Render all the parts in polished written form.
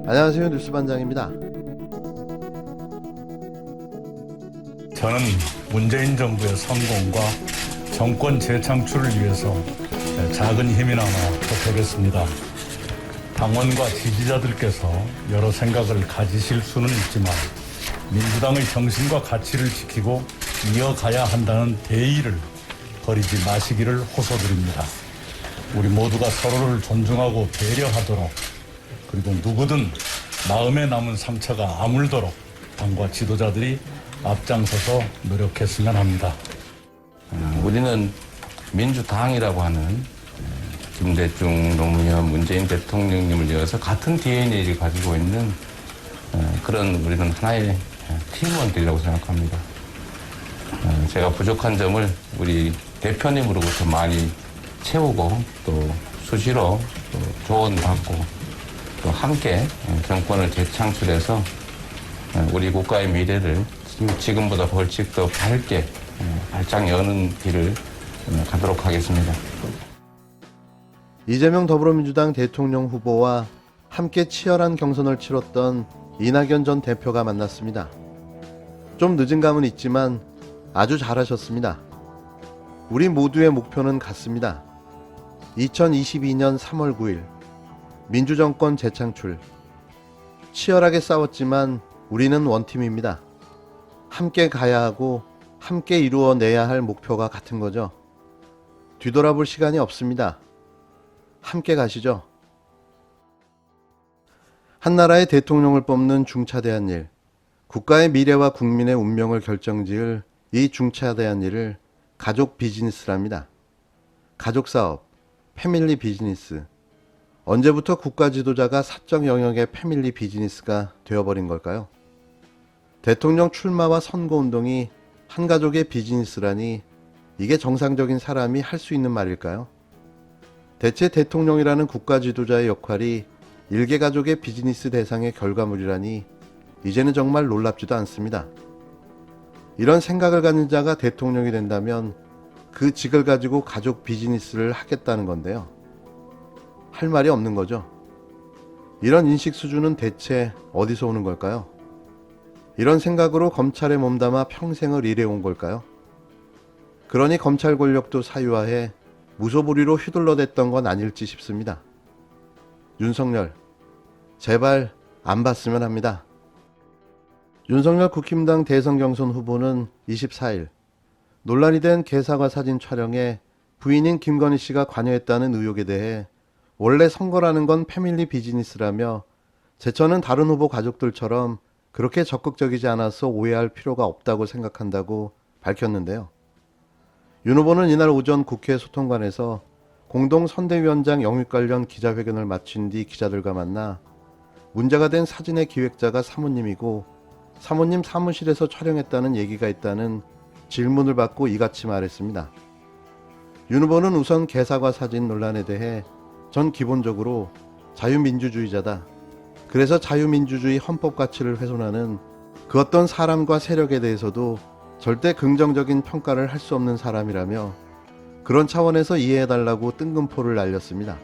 안녕하세요. 뉴스반장입니다. 저는 문재인 정부의 성공과 정권 재창출을 위해서 작은 힘이나마 보태겠습니다. 당원과 지지자들께서 여러 생각을 가지실 수는 있지만 민주당의 정신과 가치를 지키고 이어가야 한다는 대의를 버리지 마시기를 호소드립니다. 우리 모두가 서로를 존중하고 배려하도록, 그리고 누구든 마음에 남은 상처가 아물도록 당과 지도자들이 앞장서서 노력했으면 합니다. 우리는 민주당이라고 하는 김대중, 노무현, 문재인 대통령님을 이어서 같은 DNA를 가지고 있는 그런 우리는 하나의 팀원들이라고 생각합니다. 제가 부족한 점을 우리 대표님으로부터 많이 채우고 또 수시로 또 조언받고 또 함께 정권을 재창출해서 우리 국가의 미래를 지금보다 벌칙 더 밝게 발짝 여는 길을 가도록 하겠습니다. 이재명 더불어민주당 대통령 후보와 함께 치열한 경선을 치렀던 이낙연 전 대표가 만났습니다. 좀 늦은 감은 있지만 아주 잘하셨습니다. 우리 모두의 목표는 같습니다. 2022년 3월 9일 민주정권 재창출. 치열하게 싸웠지만 우리는 원팀입니다. 함께 가야 하고 함께 이루어내야 할 목표가 같은 거죠. 뒤돌아볼 시간이 없습니다. 함께 가시죠. 한나라의 대통령을 뽑는 중차대한 일, 국가의 미래와 국민의 운명을 결정지을 이 중차대한 일을 가족 비즈니스랍니다. 가족사업, 패밀리 비즈니스. 언제부터 국가 지도자가 사적 영역의 패밀리 비즈니스가 되어버린 걸까요? 대통령 출마와 선거운동이 한 가족의 비즈니스라니 이게 정상적인 사람이 할 수 있는 말일까요? 대체 대통령이라는 국가 지도자의 역할이 일개 가족의 비즈니스 대상의 결과물이라니 이제는 정말 놀랍지도 않습니다. 이런 생각을 가진 자가 대통령이 된다면 그 직을 가지고 가족 비즈니스를 하겠다는 건데요. 할 말이 없는 거죠. 이런 인식 수준은 대체 어디서 오는 걸까요? 이런 생각으로 검찰에 몸담아 평생을 일해온 걸까요? 그러니 검찰 권력도 사유화해 무소불위로 휘둘러댔던 건 아닐지 싶습니다. 윤석열, 제발 안 봤으면 합니다. 윤석열 국힘당 대선 경선 후보는 24일 논란이 된 개사과 사진 촬영에 부인인 김건희 씨가 관여했다는 의혹에 대해 원래 선거라는 건 패밀리 비즈니스라며 제처는 다른 후보 가족들처럼 그렇게 적극적이지 않아서 오해할 필요가 없다고 생각한다고 밝혔는데요. 윤 후보는 이날 오전 국회 소통관에서 공동선대위원장 영입 관련 기자회견을 마친 뒤 기자들과 만나 문제가 된 사진의 기획자가 사모님이고 사모님 사무실에서 촬영했다는 얘기가 있다는 질문을 받고 이같이 말했습니다. 윤 후보는 우선 개사과 사진 논란에 대해 전 기본적으로 자유민주주의자다. 그래서 자유민주주의 헌법 가치를 훼손하는 그 어떤 사람과 세력에 대해서도 절대 긍정적인 평가를 할 수 없는 사람이라며 그런 차원에서 이해해달라고 뜬금포를 날렸습니다.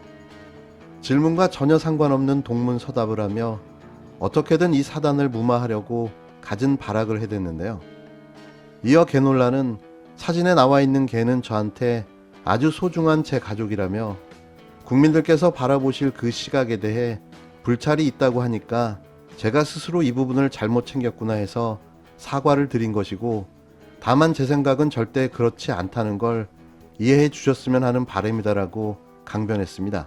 질문과 전혀 상관없는 동문서답을 하며 어떻게든 이 사단을 무마하려고 갖은 발악을 해댔는데요. 이어 개 논란은 사진에 나와 있는 개는 저한테 아주 소중한 제 가족이라며 국민들께서 바라보실 그 시각에 대해 불찰이 있다고 하니까 제가 스스로 이 부분을 잘못 챙겼구나 해서 사과를 드린 것이고 다만 제 생각은 절대 그렇지 않다는 걸 이해해 주셨으면 하는 바람이다라고 강변했습니다.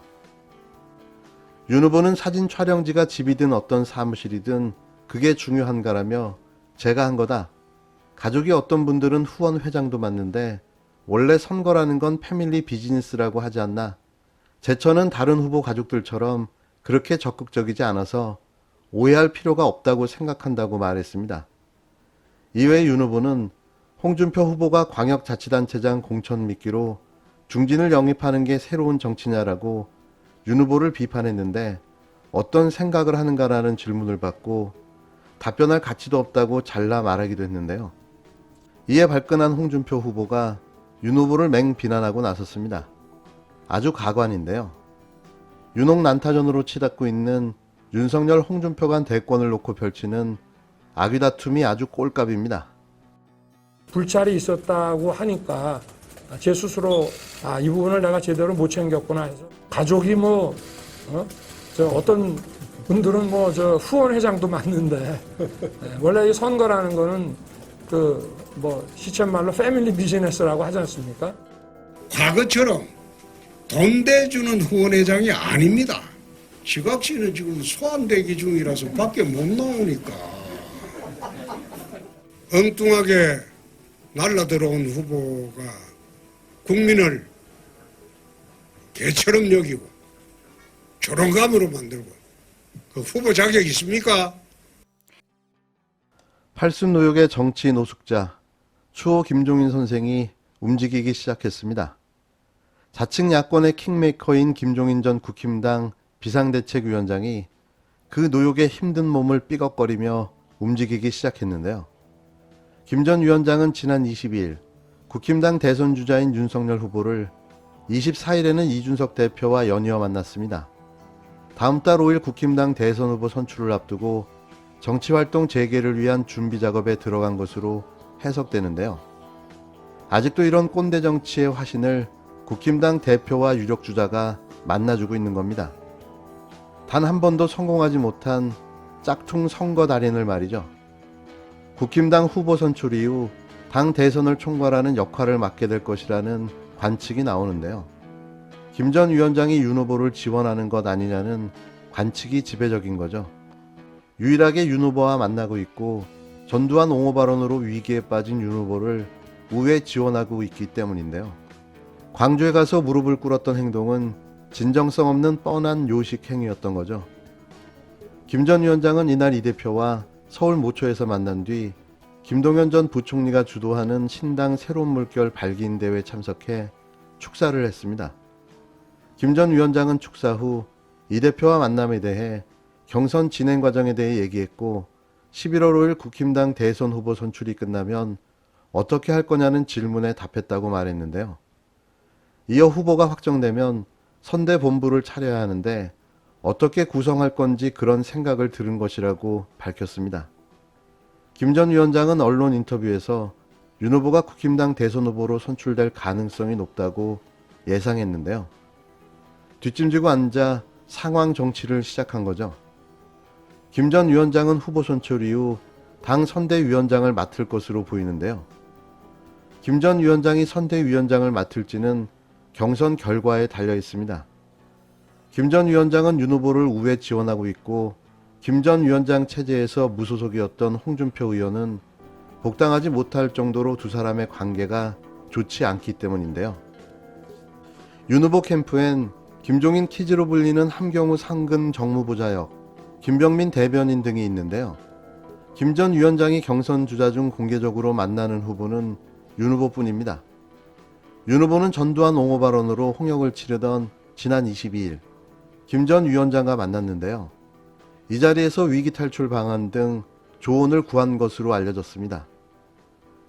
윤 후보는 사진 촬영지가 집이든 어떤 사무실이든 그게 중요한가라며 제가 한 거다. 가족이 어떤 분들은 후원 회장도 맡는데 원래 선거라는 건 패밀리 비즈니스라고 하지 않나. 제처는 다른 후보 가족들처럼 그렇게 적극적이지 않아서 오해할 필요가 없다고 생각한다고 말했습니다. 이외에 윤 후보는 홍준표 후보가 광역자치단체장 공천 미끼로 중진을 영입하는 게 새로운 정치냐라고 윤 후보를 비판했는데 어떤 생각을 하는가라는 질문을 받고 답변할 가치도 없다고 잘라 말하기도 했는데요. 이에 발끈한 홍준표 후보가 윤 후보를 맹비난하고 나섰습니다. 아주 가관인데요. 윤옥 난타전으로 치닫고 있는 윤석열, 홍준표 간 대권을 놓고 펼치는 악의 다툼이 아주 꼴값입니다. 불찰이 있었다고 하니까 제 스스로 이 부분을 내가 제대로 못 챙겼구나 해서 가족이 어떤 분들은 후원회장도 맞는데 원래 이 선거라는 거는 시쳇말로 패밀리 비즈니스라고 하지 않습니까? 과거처럼 돈 대주는 후원회장이 아닙니다. 지각씨는 지금 소환대기 중이라서 밖에 못 나오니까 엉뚱하게 날라들어온 후보가 국민을 개처럼 여기고 조롱감으로 만들고 그 후보 자격 있습니까? 팔순노역의 정치 노숙자 추호 김종인 선생이 움직이기 시작했습니다. 자칭 야권의 킹메이커인 김종인 전 국힘당 비상대책위원장이 그 노역의 힘든 몸을 삐걱거리며 움직이기 시작했는데요. 김 전 위원장은 지난 22일 국힘당 대선 주자인 윤석열 후보를 24일에는 이준석 대표와 연이어 만났습니다. 다음 달 5일 국힘당 대선 후보 선출을 앞두고 정치활동 재개를 위한 준비 작업에 들어간 것으로 해석되는데요. 아직도 이런 꼰대 정치의 화신을 국힘당 대표와 유력 주자가 만나주고 있는 겁니다. 단 한 번도 성공하지 못한 짝퉁 선거 달인을 말이죠. 국힘당 후보 선출 이후 당 대선을 총괄하는 역할을 맡게 될 것이라는 관측이 나오는데요. 김 전 위원장이 윤 후보를 지원하는 것 아니냐는 관측이 지배적인 거죠. 유일하게 윤 후보와 만나고 있고 전두환 옹호 발언으로 위기에 빠진 윤 후보를 우회 지원하고 있기 때문인데요. 광주에 가서 무릎을 꿇었던 행동은 진정성 없는 뻔한 요식 행위였던 거죠. 김 전 위원장은 이날 이 대표와 서울 모초에서 만난 뒤 김동연 전 부총리가 주도하는 신당 새로운 물결 발기인 대회에 참석해 축사를 했습니다. 김 전 위원장은 축사 후 이 대표와 만남에 대해 경선 진행 과정에 대해 얘기했고 11월 5일 국힘당 대선 후보 선출이 끝나면 어떻게 할 거냐는 질문에 답했다고 말했는데요. 이어 후보가 확정되면 선대본부를 차려야 하는데 어떻게 구성할 건지 그런 생각을 들은 것이라고 밝혔습니다. 김 전 위원장은 언론 인터뷰에서 윤 후보가 국힘당 대선 후보로 선출될 가능성이 높다고 예상했는데요. 뒷짐지고 앉아 상황 정치를 시작한 거죠. 김 전 위원장은 후보 선출 이후 당 선대위원장을 맡을 것으로 보이는데요. 김 전 위원장이 선대위원장을 맡을지는 경선 결과에 달려 있습니다. 김 전 위원장은 윤 후보를 우회 지원하고 있고 김 전 위원장 체제에서 무소속이었던 홍준표 의원은 복당하지 못할 정도로 두 사람의 관계가 좋지 않기 때문인데요. 윤 후보 캠프엔 김종인 키즈로 불리는 함경우 상근 정무부자역, 김병민 대변인 등이 있는데요. 김 전 위원장이 경선 주자 중 공개적으로 만나는 후보는 윤 후보뿐입니다. 윤 후보는 전두환 옹호 발언으로 홍역을 치르던 지난 22일 김 전 위원장과 만났는데요. 이 자리에서 위기 탈출 방안 등 조언을 구한 것으로 알려졌습니다.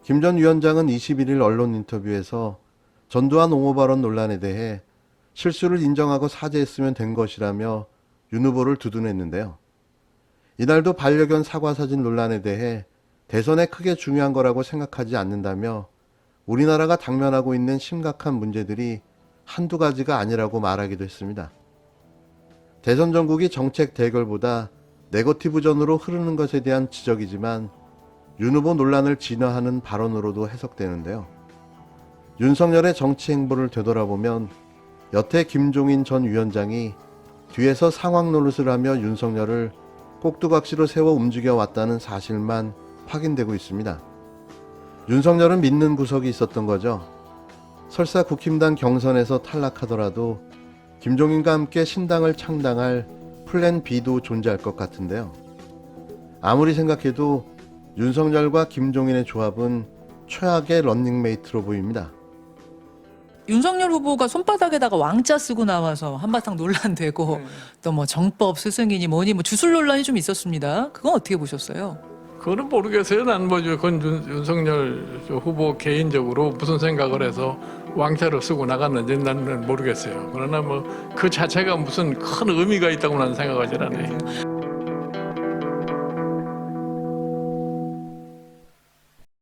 김 전 위원장은 21일 언론 인터뷰에서 전두환 옹호 발언 논란에 대해 실수를 인정하고 사죄했으면 된 것이라며 윤 후보를 두둔했는데요. 이날도 반려견 사과 사진 논란에 대해 대선에 크게 중요한 거라고 생각하지 않는다며 우리나라가 당면하고 있는 심각한 문제들이 한두 가지가 아니라고 말하기도 했습니다. 대선 전국이 정책 대결보다 네거티브전으로 흐르는 것에 대한 지적이지만 윤 후보 논란을 진화하는 발언으로도 해석되는데요. 윤석열의 정치 행보를 되돌아보면 여태 김종인 전 위원장이 뒤에서 상황 노릇을 하며 윤석열을 꼭두각시로 세워 움직여왔다는 사실만 확인되고 있습니다. 윤석열은 믿는 구석이 있었던 거죠. 설사 국힘당 경선에서 탈락하더라도 김종인과 함께 신당을 창당할 플랜 B도 존재할 것 같은데요. 아무리 생각해도 윤석열과 김종인의 조합은 최악의 런닝메이트로 보입니다. 윤석열 후보가 손바닥에다가 왕자 쓰고 나와서 한바탕 논란되고 또 뭐 정법 스승이니 뭐니 뭐 주술 논란이 좀 있었습니다. 그건 어떻게 보셨어요? 그거는 모르겠어요. 난 그건 윤석열 후보 개인적으로 무슨 생각을 해서 왕자를 쓰고 나갔는지 나는 모르겠어요. 그러나 뭐 그 자체가 무슨 큰 의미가 있다고 나는 생각하지 않아요.